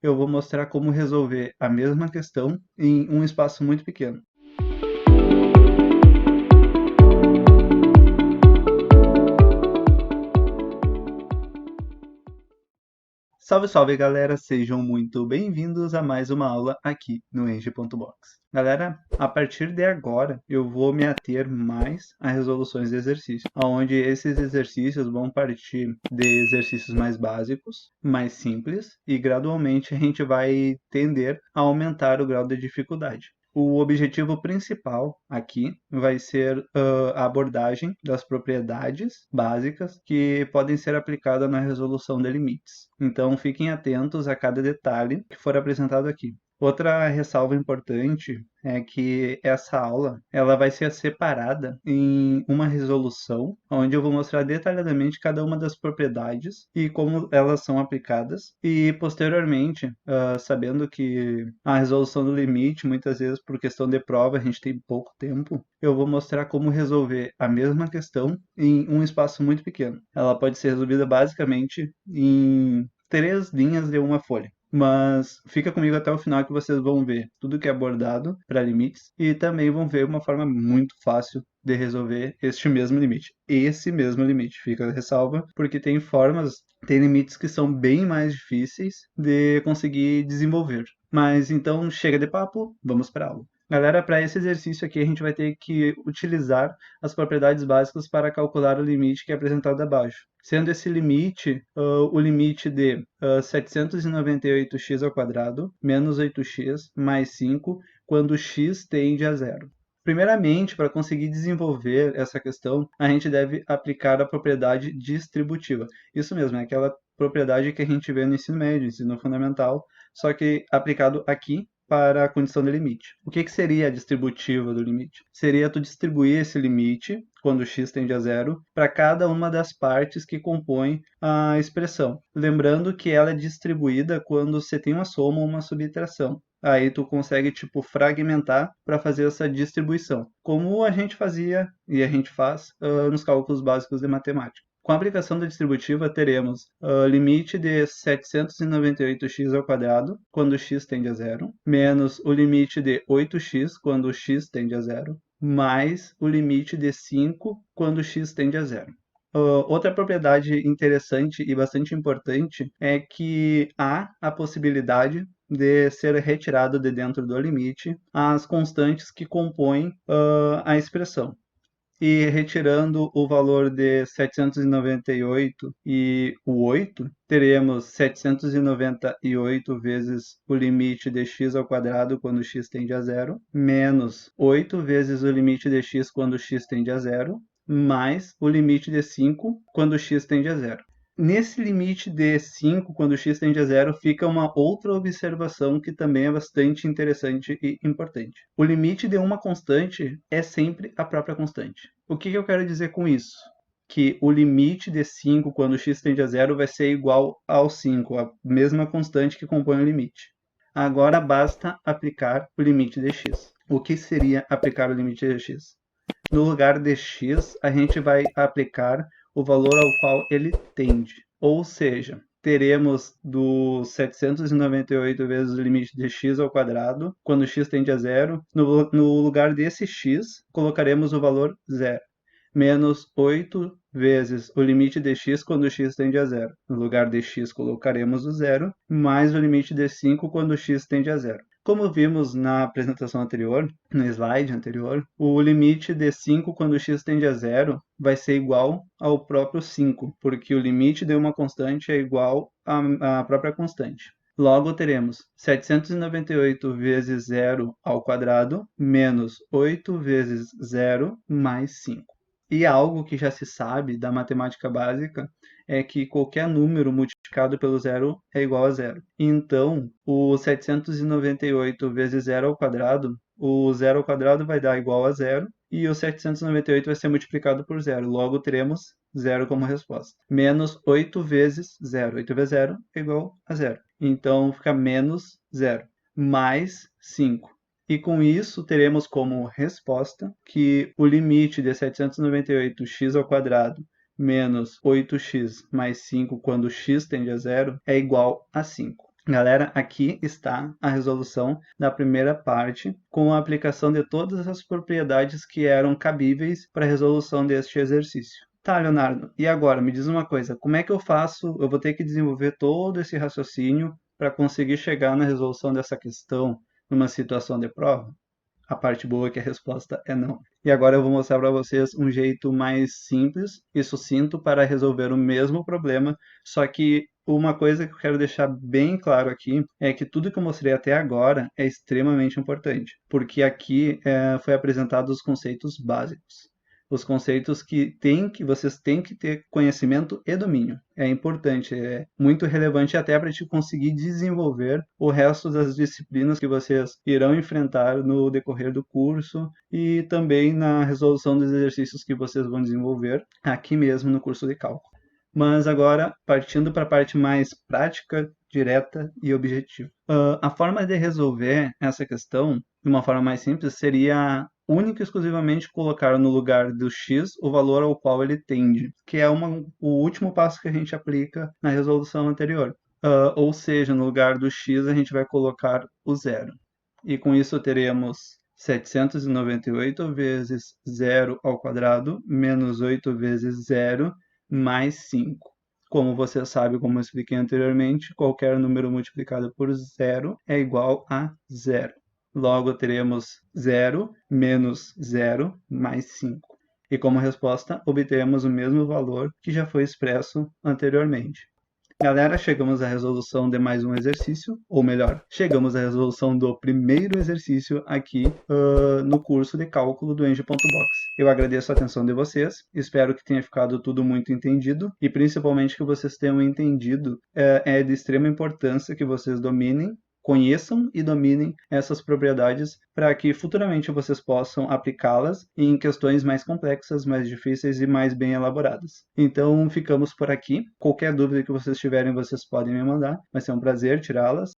eu vou mostrar como resolver a mesma questão em um espaço muito pequeno. Salve, salve, galera! Sejam muito bem-vindos a mais uma aula aqui no Eng.box. Galera, a partir de agora eu vou me ater mais a resoluções de exercícios, onde esses exercícios vão partir de exercícios mais básicos, mais simples, e gradualmente a gente vai tender a aumentar o grau de dificuldade. O objetivo principal aqui vai ser a abordagem das propriedades básicas que podem ser aplicadas na resolução de limites. Então, fiquem atentos a cada detalhe que for apresentado aqui. Outra ressalva importante é que essa aula ela vai ser separada em uma resolução, onde eu vou mostrar detalhadamente cada uma das propriedades e como elas são aplicadas. E posteriormente, sabendo que a resolução do limite, muitas vezes por questão de prova, a gente tem pouco tempo, eu vou mostrar como resolver a mesma questão em um espaço muito pequeno. Ela pode ser resolvida basicamente em 3 linhas de uma folha. Mas fica comigo até o final que vocês vão ver tudo que é abordado para limites e também vão ver uma forma muito fácil de resolver este mesmo limite. Esse mesmo limite, fica a ressalva, porque tem limites que são bem mais difíceis de conseguir desenvolver. Mas então chega de papo, vamos para a aula. Galera, para esse exercício aqui a gente vai ter que utilizar as propriedades básicas para calcular o limite que é apresentado abaixo. Sendo esse limite o limite de 798x² menos 8x mais 5 quando x tende a zero. Primeiramente, para conseguir desenvolver essa questão, a gente deve aplicar a propriedade distributiva. Isso mesmo, é aquela propriedade que a gente vê no ensino médio, ensino fundamental, só que aplicado aqui para a condição de limite. O que seria a distributiva do limite? Seria tu distribuir esse limite, quando x tende a zero, para cada uma das partes que compõem a expressão. Lembrando que ela é distribuída quando você tem uma soma ou uma subtração. Aí tu consegue fragmentar para fazer essa distribuição, como a gente fazia e a gente faz nos cálculos básicos de matemática. Com a aplicação da distributiva, teremos limite de 798x² quando x tende a zero, menos o limite de 8x quando x tende a zero, mais o limite de 5 quando x tende a zero. Outra propriedade interessante e bastante importante é que há a possibilidade de ser retirado de dentro do limite as constantes que compõem a expressão. E retirando o valor de 798 e o 8, teremos 798 vezes o limite de x² quando x tende a zero, menos 8 vezes o limite de x quando x tende a zero, mais o limite de 5 quando x tende a zero. Nesse limite de 5, quando x tende a zero, fica uma outra observação que também é bastante interessante e importante. O limite de uma constante é sempre a própria constante. O que eu quero dizer com isso? Que o limite de 5, quando x tende a zero, vai ser igual ao 5, a mesma constante que compõe o limite. Agora basta aplicar o limite de x. O que seria aplicar o limite de x? No lugar de x, a gente vai aplicar o valor ao qual ele tende. Ou seja, teremos do 798 vezes o limite de x², quando x tende a zero. No lugar desse x, colocaremos o valor zero, menos 8 vezes o limite de x quando x tende a zero. No lugar de x, colocaremos o zero, mais o limite de 5 quando x tende a zero. Como vimos na apresentação anterior, no slide anterior, o limite de 5 quando x tende a zero vai ser igual ao próprio 5, porque o limite de uma constante é igual à própria constante. Logo, teremos 798 vezes zero ao quadrado, menos 8 vezes zero, mais 5. E algo que já se sabe da matemática básica é que qualquer número multiplicado pelo zero é igual a zero. Então, o 798 vezes zero ao quadrado, o zero ao quadrado vai dar igual a zero, e o 798 vai ser multiplicado por zero. Logo, teremos zero como resposta. Menos 8 vezes zero. 8 vezes zero é igual a zero. Então, fica menos zero, mais 5. E com isso, teremos como resposta que o limite de 798x² menos 8x mais 5 quando x tende a zero é igual a 5. Galera, aqui está a resolução da primeira parte, com a aplicação de todas as propriedades que eram cabíveis para a resolução deste exercício. Tá, Leonardo, e agora, me diz uma coisa, como é que eu faço? Eu vou ter que desenvolver todo esse raciocínio para conseguir chegar na resolução dessa questão numa situação de prova? A parte boa é que a resposta é não. E agora eu vou mostrar para vocês um jeito mais simples e sucinto para resolver o mesmo problema, só que uma coisa que eu quero deixar bem claro aqui é que tudo que eu mostrei até agora é extremamente importante, porque aqui foi apresentado os conceitos básicos. Os conceitos que vocês têm que ter conhecimento e domínio. É importante, é muito relevante até para te conseguir desenvolver o resto das disciplinas que vocês irão enfrentar no decorrer do curso e também na resolução dos exercícios que vocês vão desenvolver aqui mesmo no curso de cálculo. Mas agora, partindo para a parte mais prática, direta e objetiva. A forma de resolver essa questão, de uma forma mais simples, seria única e exclusivamente colocar no lugar do x o valor ao qual ele tende, que é o último passo que a gente aplica na resolução anterior. Ou seja, no lugar do x a gente vai colocar o zero. E com isso teremos 798 vezes 0 ao quadrado menos 8 vezes 0 mais 5. Como você sabe, como eu expliquei anteriormente, qualquer número multiplicado por zero é igual a zero. Logo, teremos 0 menos 0 mais 5. E como resposta, obteremos o mesmo valor que já foi expresso anteriormente. Galera, chegamos à resolução de mais um exercício, ou melhor, chegamos à resolução do primeiro exercício aqui no curso de cálculo do Eng.box. Eu agradeço a atenção de vocês, espero que tenha ficado tudo muito entendido e principalmente que vocês tenham entendido. É de extrema importância que vocês dominem, conheçam e dominem essas propriedades para que futuramente vocês possam aplicá-las em questões mais complexas, mais difíceis e mais bem elaboradas. Então, ficamos por aqui. Qualquer dúvida que vocês tiverem, vocês podem me mandar. Vai ser um prazer tirá-las.